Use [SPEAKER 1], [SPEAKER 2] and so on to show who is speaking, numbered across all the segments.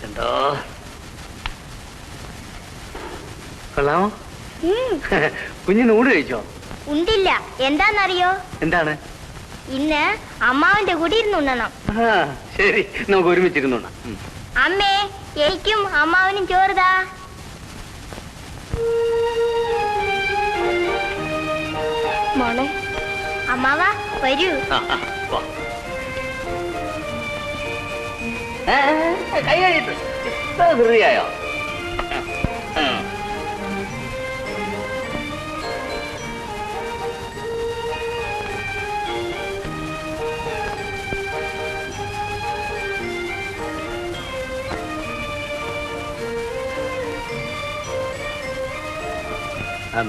[SPEAKER 1] എന്തോ കൊള്ളാമോ? കുഞ്ഞിന് ഊട് കഴിച്ചോ?
[SPEAKER 2] ഉണ്ടില്ല. എന്താന്നറിയോ?
[SPEAKER 1] എന്താണ്?
[SPEAKER 2] ഇന്ന് അമ്മാവന്റെ കൂടി ഇരുന്നുണ്ണണം.
[SPEAKER 1] ശരി, നമുക്ക് ഒരുമിച്ചിരുന്നുണ്ണ.
[SPEAKER 2] അമ്മേ, എനിക്കും അമ്മാവനും ചോറുതാ. മോളെ, അമ്മാവ വരൂ.
[SPEAKER 1] കൈ കഴിയിട്ട് ധൃതിയായോ?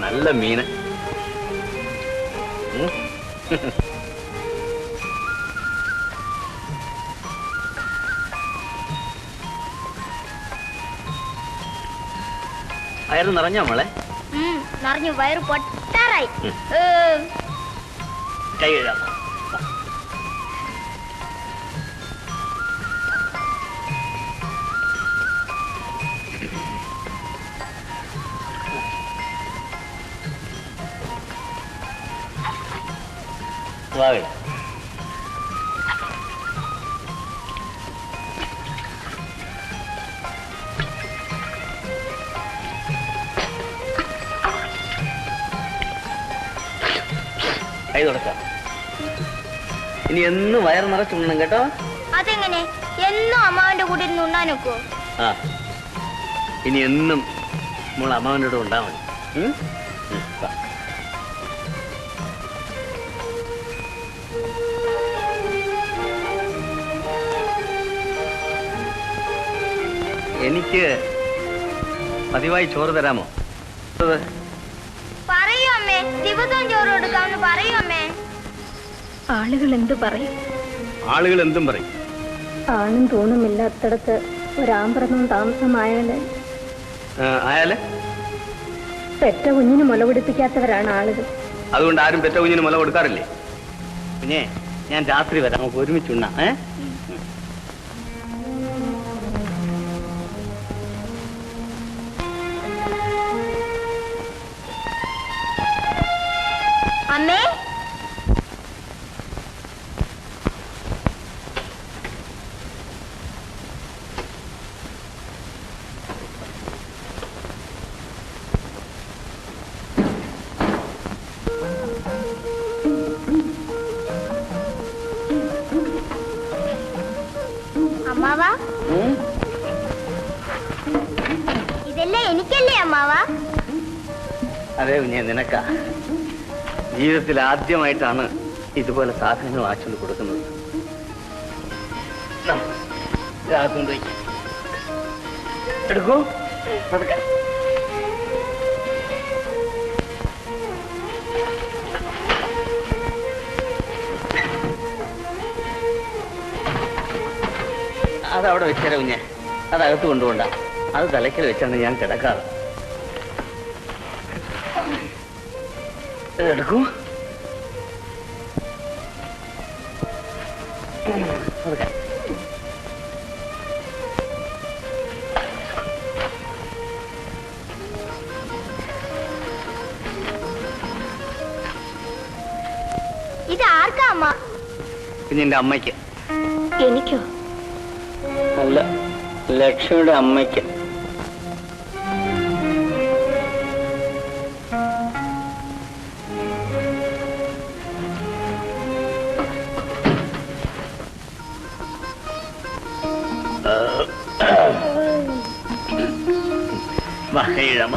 [SPEAKER 1] നല്ല മീന്. വയറ് നിറഞ്ഞോ മോളെ?
[SPEAKER 2] നിറഞ്ഞു. വയറ് പൊട്ടാറായി.
[SPEAKER 1] കൈ കഴുകാം. വാവേ, കൈ തുടക്കാം. ഇനി എന്നും വയറ് നിറച്ചുണ്ണണം കേട്ടോ.
[SPEAKER 2] അതെങ്ങനെ? എന്നും അമ്മാവന്റെ കൂടെ ഇരുന്ന് ഉണ്ണാൻ നോക്കോ?
[SPEAKER 1] ഇനി എന്നും നമ്മൾ അമ്മാവൻ്റെ കൂടെ ഉണ്ടാ മതി. എനിക്ക് പതിവായി ചോറ് തരാമോ?
[SPEAKER 2] പറയൂ അമ്മേ, ദിവസവും ചോറ് കൊടുക്കാമെന്ന് പറയൂ അമ്മേ.
[SPEAKER 3] ആളുകൾ എന്തു പറയും?
[SPEAKER 1] ആളുകൾ എന്തും പറയും.
[SPEAKER 3] ആണും തൂണുമില്ലാത്തടത്ത് ഒരാമ്പറന്നും താമസമായാല് പെറ്റ കുഞ്ഞിന് മുല പിടിപ്പിക്കാത്തവരാണ് ആളുകൾ.
[SPEAKER 1] അതുകൊണ്ട് ആരും പെറ്റ കുഞ്ഞിന് മുല കൊടുക്കാറില്ലേ? പിന്നെ ഞാൻ രാത്രി വരാം, നമുക്ക് ഒരുമിച്ചുണ്ണാ.
[SPEAKER 2] അമ്മേ, അമ്മാവ, ഇതെല്ലാം എനിക്കല്ലേ അമ്മാവ?
[SPEAKER 1] അതെ കുഞ്ഞെ, നിനക്കാ. ജീവിതത്തിൽ ആദ്യമായിട്ടാണ് ഇതുപോലെ സാധനങ്ങൾ വാങ്ങിച്ചുകൊണ്ട് കൊടുക്കുന്നത്. എടുക്കൂ. അതവിടെ വെച്ചാലോ കുഞ്ഞെ, അതകത്ത് കൊണ്ടുപോണ്ട. അത് തലയ്ക്കൽ വെച്ചാണ് ഞാൻ കിടക്കാറ്. എടുക്കൂ.
[SPEAKER 2] ഇത് ആർക്കാ അമ്മ?
[SPEAKER 1] കുഞ്ഞിന്റെ അമ്മയ്ക്ക്.
[SPEAKER 3] എനിക്കോ?
[SPEAKER 1] അല്ല, ലക്ഷ്മിയുടെ അമ്മയ്ക്ക്. മഹേഴമ.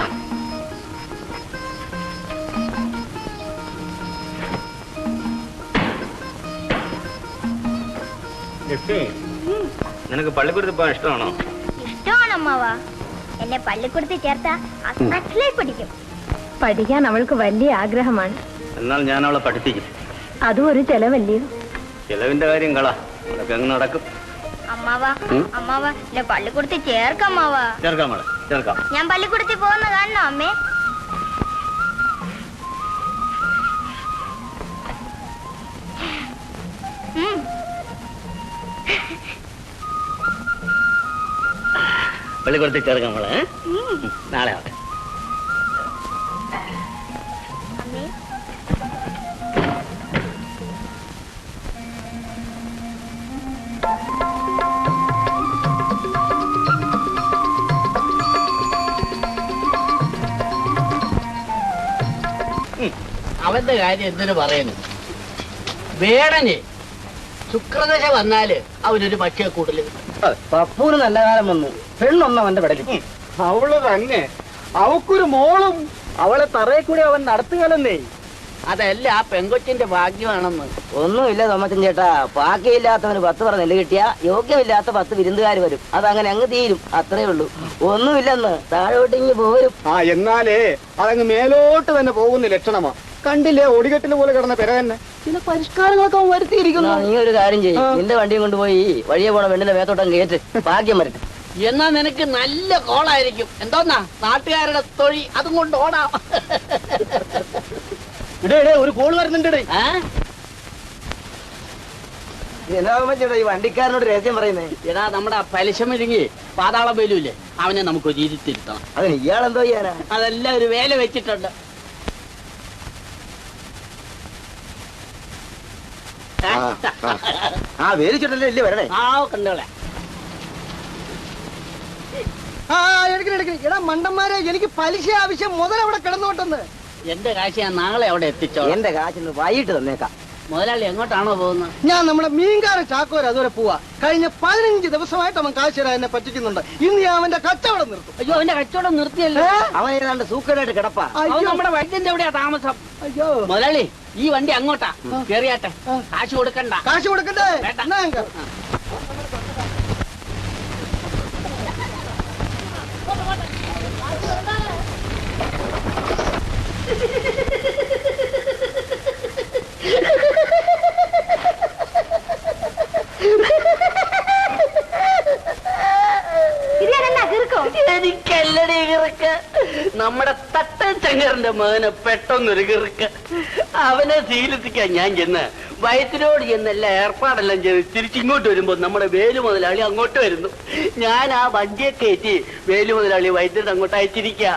[SPEAKER 1] നിനക്ക് പള്ളിക്കൂടത്തിൽ പോകാൻ ഇഷ്ടമാണോ?
[SPEAKER 2] ഇഷ്ടമാണ് അമ്മാവ. എന്നെ പള്ളിക്കൂടത്തിൽ ചേർത്താ അത്രയും പഠിക്കും.
[SPEAKER 3] പഠിക്കാൻ അവൾക്ക് വലിയ ആഗ്രഹമാണ്.
[SPEAKER 1] എന്നാൽ ഞാൻ അവളെ പഠിപ്പിക്കും.
[SPEAKER 3] അതും ഒരു ചെലവല്ലയോ?
[SPEAKER 1] ചെലവിന്റെ കാര്യം കള, അതൊക്കെ അങ്ങ് നടക്കും.
[SPEAKER 2] അമ്മാവ, അമ്മാവ എന്നെ പള്ളിക്കൂടത്തിൽ ചേർക്കാം അമ്മാവ.
[SPEAKER 1] ചേർക്കാം മോളെ, ചേർക്കാം.
[SPEAKER 2] ഞാൻ പള്ളിക്കൂടത്തിൽ പോകുന്ന കാണണോ അമ്മേ?
[SPEAKER 1] പള്ളിക്കൂടത്തിൽ ചേർക്കാം മോളെ. നാളെ ആവട്ടെ.
[SPEAKER 4] അവന്റെ കാര്യം എന്തിനു പറയുന്നു? വേടന് ശുക്രദശ വന്നാല് അവനൊരു പക്ഷിയെ കൂട്ടല്.
[SPEAKER 5] പപ്പൂന് നല്ല കാലം വന്നു. പെണ്ണൊന്നും അവന്റെ പെടലി. അവള് തന്നെ അവക്കൊരു മോളും അവളെ തറയെ കൂടി അവൻ നടത്തുകയല്ലേ.
[SPEAKER 4] അതല്ല ആ പെങ്കൊച്ചിന്റെ ഭാഗ്യമാണെന്ന്.
[SPEAKER 5] ഒന്നുമില്ല തോമച്ചൻ ചേട്ടാ, ബാക്കിയില്ലാത്തവന് 10 പറ നെല്ല് കിട്ടിയാ യോഗ്യമില്ലാത്ത 10 വിരുന്നുകാർ വരും. അതങ്ങനെ അങ്ങ് തീരും, അത്രേ ഉള്ളൂ. ഒന്നുമില്ലെന്ന് താഴോട്ടിങ്ങി പോരും.
[SPEAKER 6] എന്നാലേ അതങ്ങ് മേലോട്ട് തന്നെ പോകുന്ന ലക്ഷണമാ. കണ്ടില്ലേ ഒടികെട്ടിന് പോലെ കിടന്ന പെര തന്നെ.
[SPEAKER 5] ചില പരിഷ്കാരങ്ങളൊക്കെ അവൻ വരുത്തിയിരിക്കുന്നു. നീ ഒരു കാര്യം ചെയ്യും, നിന്റെ വണ്ടിയും കൊണ്ടുപോയി വഴിയെ പോണ പെണ്ണിന്റെ മേത്തോട്ടം കേട്ട് ഭാഗ്യം വരട്ടെ.
[SPEAKER 4] എന്നാ നിനക്ക് നല്ല കോളായിരിക്കും. എന്തോന്നാ നാട്ടുകാരുടെ തൊഴി അതും കൊണ്ട് ഓടാം.
[SPEAKER 5] ഇടേ ഒരു കോൾ വരുന്നുണ്ട്. എന്നാ ചേട്ടാ ഈ വണ്ടിക്കാരനോട് രഹസ്യം പറയുന്നേ?
[SPEAKER 4] എടാ നമ്മുടെ പലിശ മെഴുങ്ങി പാതാളം വേലുമില്ലേ, അവനെ നമുക്ക് ഒരു ഇരുത്തിരുത്തണം.
[SPEAKER 5] അതിന് ഇയാളെന്തോ ചെയ്യാനാ?
[SPEAKER 4] അതെല്ലാം ഒരു വേല വെച്ചിട്ടുണ്ട്.
[SPEAKER 5] വേലിച്ചിട്ടല്ലേ ഇല്ലേ വരണേ?
[SPEAKER 4] കണ്ടോളെ.
[SPEAKER 5] എടാ മണ്ടന്മാരെ, എനിക്ക് പലിശ ആവശ്യം, മുതൽ അവിടെ കിടന്നോട്ടെന്ന്.
[SPEAKER 4] എന്റെ കാശ് ഞാൻ നാളെ അവിടെ എത്തിച്ചോ.
[SPEAKER 5] എന്റെ കാശിന്ന് വൈകിട്ട് തന്നേക്കാം.
[SPEAKER 4] മുതലാളി എങ്ങോട്ടാണോ പോകുന്നത്?
[SPEAKER 7] ഞാൻ നമ്മുടെ മീൻകാരൻ ചാക്കോര് അതുവരെ പോവാ. കഴിഞ്ഞ 15 ദിവസമായിട്ട് അവൻ കാശ് തരാൻ എന്നെ പറ്റിക്കുന്നുണ്ട്. ഇന്ന് ഞാൻ അവന്റെ കച്ചവടം നിർത്തും.
[SPEAKER 4] അയ്യോ, അവന്റെ കച്ചവടം നിർത്തിയല്ലോ.
[SPEAKER 5] അവൻ ഏതാണ്ട് സൂക്കനായിട്ട് കിടപ്പാ.
[SPEAKER 4] അവൻ നമ്മുടെ വൈദ്യന്റെ എവിടെയാ താമസം?
[SPEAKER 7] അയ്യോ
[SPEAKER 4] മുതലാളി ഈ വണ്ടി അങ്ങോട്ടാ, കേറിയാട്ടെ. കാശ് കൊടുക്കണ്ട.
[SPEAKER 7] കാശ് കൊടുക്കണ്ടേ?
[SPEAKER 4] വേണ്ട.
[SPEAKER 7] എന്നാ ഞാൻ കേറാം.
[SPEAKER 4] എനിക്കല്ലടി കിറുക്ക്, നമ്മുടെ തട്ടൻ ചങ്ങറിന്റെ മകന് പെട്ടെന്നൊരു കിറുക്ക്. അവനെ ചികിത്സിക്കാൻ ഞാൻ ചെന്ന് വയറ്റിനോട് ചെന്നെല്ലാം ഏർപ്പാടെല്ലാം ചെയ്ത് തിരിച്ചിങ്ങോട്ട് വരുമ്പോ നമ്മുടെ വേലു മുതലാളി അങ്ങോട്ട് വരുന്നു. ഞാൻ ആ വണ്ടിയെ കയറ്റി വേലു മുതലാളി വൈദ്യരുടെ അങ്ങോട്ട് അയച്ചിരിക്കുക.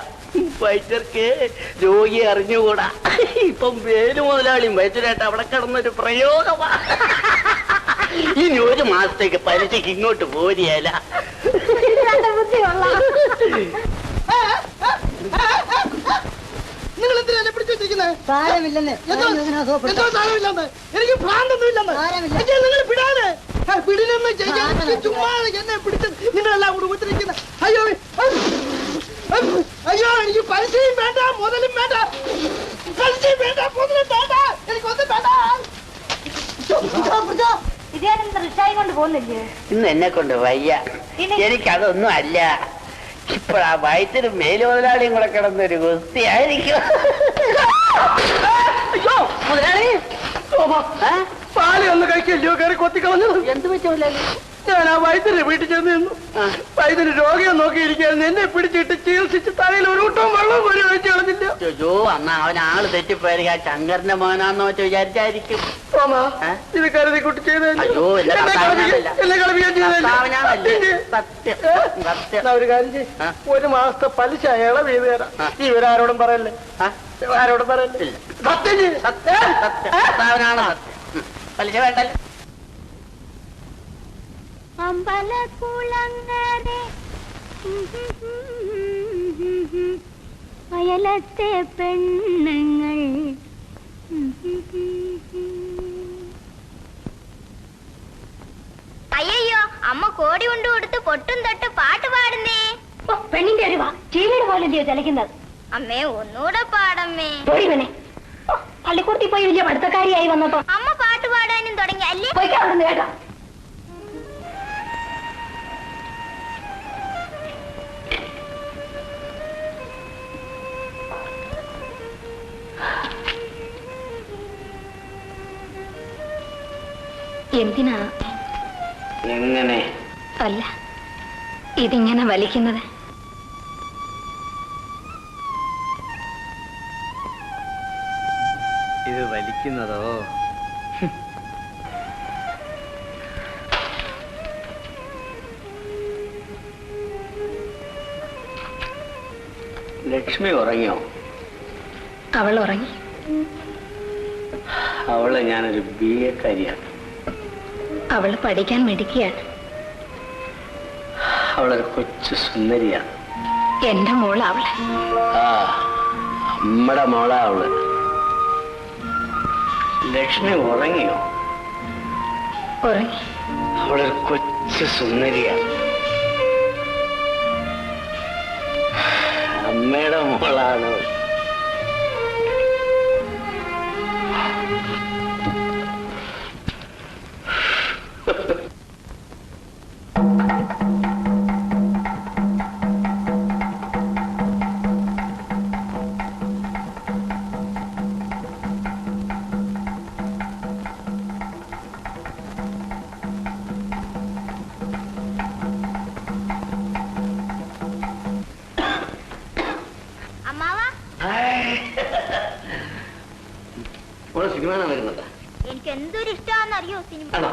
[SPEAKER 4] വൈദ്യർക്ക് രോഗിയെ അറിഞ്ഞുകൂടാ. ഇപ്പം വേലു മുതലാളിയും വൈദ്യരായിട്ട് അവിടെ കിടന്നൊരു പ്രയോഗമാ. ഇനി 1 മാസത്തേക്ക് പലിശക്ക് ഇങ്ങോട്ട് പോരിയല്ല.
[SPEAKER 7] നിങ്ങൾ എന്തിനാ എന്നെ പിടിച്ചു വെച്ചിരിക്കുന്നത്? എന്തോ സാരമില്ലെന്ന്. എനിക്ക് ഭ്രാന്തൊന്നുമില്ലെന്ന്. നിങ്ങൾ പിടാന് പിടിനൊന്നും ചെയ്യാൻ ചുമ്മാ എന്നെ പിടിച്ച് നിങ്ങളെല്ലാം കൂടെ ഉപദ്രവിക്കുന്നത്. അയ്യോ അയ്യോ, എനിക്ക് പലിശയും വേണ്ട മുതലും വേണ്ട. പലിശയും വേണ്ട മുതലും വേണ്ട. എനിക്കൊന്നും വേണ്ട.
[SPEAKER 2] കൊണ്ട് പോകുന്നില്ലേ?
[SPEAKER 4] ഇന്ന് എന്നെ കൊണ്ട് വയ്യ. എനിക്കതൊന്നും അല്ല. ഇപ്പഴാ വയറ്റിനും മേലു മുതലാളിയും കൂടെ കിടന്നൊരു ഗുസ്തിയായിരിക്കും. അയ്യോ മുതലാളി,
[SPEAKER 7] പാല് ഒന്ന് കഴിക്കല്ലോ കയറി കൊത്തിക്കളഞ്ഞത്.
[SPEAKER 4] എന്ത് പറ്റും മുതലാളി?
[SPEAKER 7] ഞാൻ ആ വൈദ്യരെ വീട്ടിൽ ചെന്ന് നിന്നു. വൈദ്യര് രോഗിയെ നോക്കിയിരിക്കുകയായിരുന്നു. എന്നെ പിടിച്ചിട്ട് ചികിത്സിച്ച് തലയിൽ ഒരു കൂട്ടം വെള്ളം കോരി ഒഴിച്ചു കളഞ്ഞില്ല.
[SPEAKER 4] ജോ അന്നാ അവൻ ആള് തെറ്റിപ്പോയിരിക്കും. ആ ശങ്കറിന്റെ മോനാന്ന് വെച്ച് വിചാരിച്ചായിരിക്കും.
[SPEAKER 7] ഇത് കരുതി കുട്ടി ചെയ്ത്
[SPEAKER 4] അയ്യോ എന്നെ സത്യം സത്യം.
[SPEAKER 7] ഒരു കാര്യം ചെയ്യും, 1 മാസത്തെ പലിശ ഇളവ് ചെയ്ത് തരാം. ഇവരാരോടും പറയല്ലേ, ആരോടും പറയല്ലേ. സത്യം ചെയ്യും.
[SPEAKER 4] സത്യം സത്യം. പലിശ വേണ്ടല്ലോ.
[SPEAKER 2] അമ്പലക്കുളങ്ങരെ അയലത്തെ പെണ്ണുങ്ങൾ. അയ്യോ, അമ്മ കോടി കൊണ്ട് കൊടുത്ത് പൊട്ടും തൊട്ട് പാട്ട് പാടുന്നേ.
[SPEAKER 3] പെണ്ണിന്റെ അറിവാ ചീലയുടെ പോലെയോ ചലിക്കുന്നത്.
[SPEAKER 2] അമ്മേ ഒന്നുകൂടെ പാടമ്മേ.
[SPEAKER 3] പള്ളിക്കൂടത്തിൽ പോയി വലിയ പഠിത്തക്കാരിയായി വന്നപ്പോ
[SPEAKER 2] അമ്മ പാട്ട് പാടാനും തുടങ്ങി അല്ലേ?
[SPEAKER 3] പോയിക്കാവുന്ന കേട്ടോ. എന്തിനാ
[SPEAKER 4] എങ്ങനെ
[SPEAKER 3] അല്ല ഇതിങ്ങനെ വലിക്കുന്നത്?
[SPEAKER 1] ഇത് വലിക്കുന്നതോ?
[SPEAKER 4] ലക്ഷ്മി ഉറങ്ങിയോ?
[SPEAKER 3] അവൾ ഉറങ്ങി.
[SPEAKER 4] അവളെ ഞാനൊരു BA കാരിയാണ്.
[SPEAKER 3] അവള് പഠിക്കാൻ മിടുക്കിയാണ്.
[SPEAKER 4] അവളൊരു കൊച്ചു സുന്ദരിയാണ്.
[SPEAKER 3] എന്റെ മോള് അവള്.
[SPEAKER 4] ആ, നമ്മുടെ മോളാ അവള്. ലക്ഷ്മി ഉറങ്ങിയോ?
[SPEAKER 3] ഉറങ്ങി.
[SPEAKER 4] അവളൊരു കൊച്ചു സുന്ദരിയാണ്. അമ്മയുടെ മോളാണ്. സിനിമ വരുന്നുണ്ട്.
[SPEAKER 2] എനിക്ക് എന്തൊരു ഇഷ്ടമാണെന്നറിയോ സിനിമ.
[SPEAKER 4] ആണോ?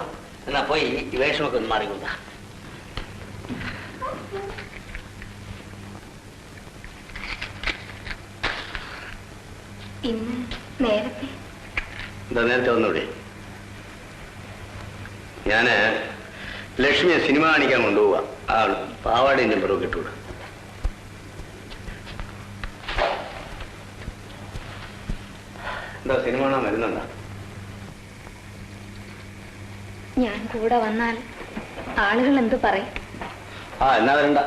[SPEAKER 4] എന്നാ പോയി ഈ വേഷമൊക്കെ ഒന്ന് മാറിക്കൊണ്ട.
[SPEAKER 3] ഇന്ന് നേരത്തെ
[SPEAKER 4] എന്താ നേരത്തെ വന്നൂടെ? ഞാന് ലക്ഷ്മിയെ സിനിമ കാണിക്കാൻ കൊണ്ടുപോവാ. ആ പാവാടയും ചെമ്പറൊക്കെ ഇട്ടുകൂടാ. എന്താ സിനിമ കാണാൻ വരുന്നുണ്ടോ?
[SPEAKER 3] ഞാൻ കൂടെ വന്നാൽ ആളുകൾ എന്ത് പറയും?
[SPEAKER 4] ആ, എന്നാ വരണ്ട.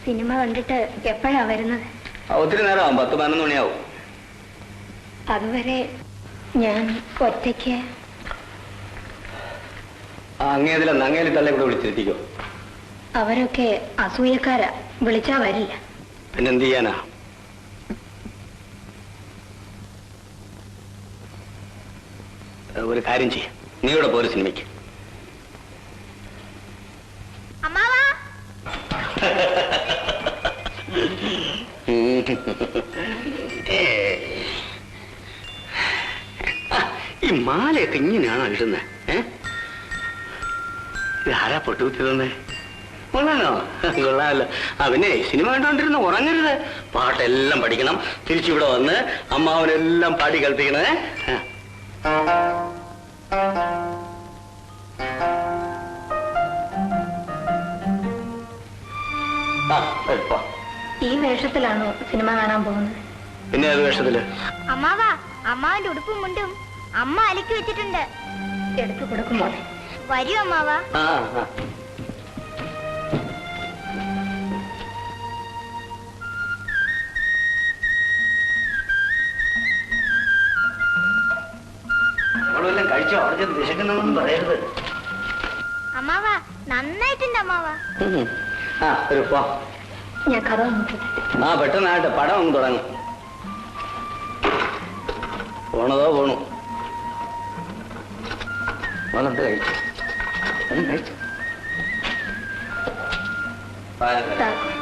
[SPEAKER 3] സിനിമ കണ്ടിട്ട് എപ്പോഴാ വരുന്നത്?
[SPEAKER 4] ഒത്തിരി നേരമാവും. 10-11 മണിയാവും.
[SPEAKER 3] അതുവരെ ഞാൻ ഒറ്റയ്ക്ക്.
[SPEAKER 4] അങ്ങേലി തള്ളെ കൂടെ വിളിച്ചിരിക്കോ?
[SPEAKER 3] അവരൊക്കെ അസൂയക്കാരാ, വിളിച്ചാ വരില്ല.
[SPEAKER 4] പിന്നെന്ത് ചെയ്യാനാ? ഒരു കാര്യം ചെയ്യ, നീ ഇവിടെ പോരു സിനിമയ്ക്ക്.
[SPEAKER 2] അമ്മാവാ,
[SPEAKER 4] ഈ മാലയൊക്കെ ഇങ്ങനെയാണോ ഇടുന്നത്? ഇതാരാ പൊട്ടുകുത്തി തന്നെ? കൊള്ളാനോ? കൊള്ളാമല്ലോ. അവനെ സിനിമ കണ്ടോണ്ടിരുന്ന ഉറങ്ങരുത്. പാട്ടെല്ലാം പഠിക്കണം. തിരിച്ചിവിടെ വന്ന് അമ്മാവനെല്ലാം പാടി കളിപ്പിക്കണേ.
[SPEAKER 3] ഈ വേഷത്തിലാണോ സിനിമ കാണാൻ പോകുന്നത്?
[SPEAKER 4] പിന്നെ ഏത് വേഷത്തില്?
[SPEAKER 2] അമ്മാവാ, അമ്മാവന്റെ ഉടുപ്പും മുണ്ടും അമ്മ അലക്കി വെച്ചിട്ടുണ്ട്.
[SPEAKER 3] എടുത്തു കൊടുക്കുമോ?
[SPEAKER 2] വരൂ അമ്മാവാ.
[SPEAKER 4] അവളെല്ലാം കഴിച്ചോ? അവിടെ വിശക്കുന്നൊന്നും പറയരുത്.
[SPEAKER 2] അമ്മാവാ, നന്നായിട്ടുണ്ട് അമ്മാവാ.
[SPEAKER 4] ഒരു പോ.
[SPEAKER 3] ഞാൻ കഥ നോക്കട്ടെ.
[SPEAKER 4] പെട്ടെന്നായിട്ട് പടം അങ്ങ് തുടങ്ങും. പോണതോ പോണു. ഓനെന്ത് കഴിച്ചു? കഴിച്ചു.
[SPEAKER 3] താക്കോൽ.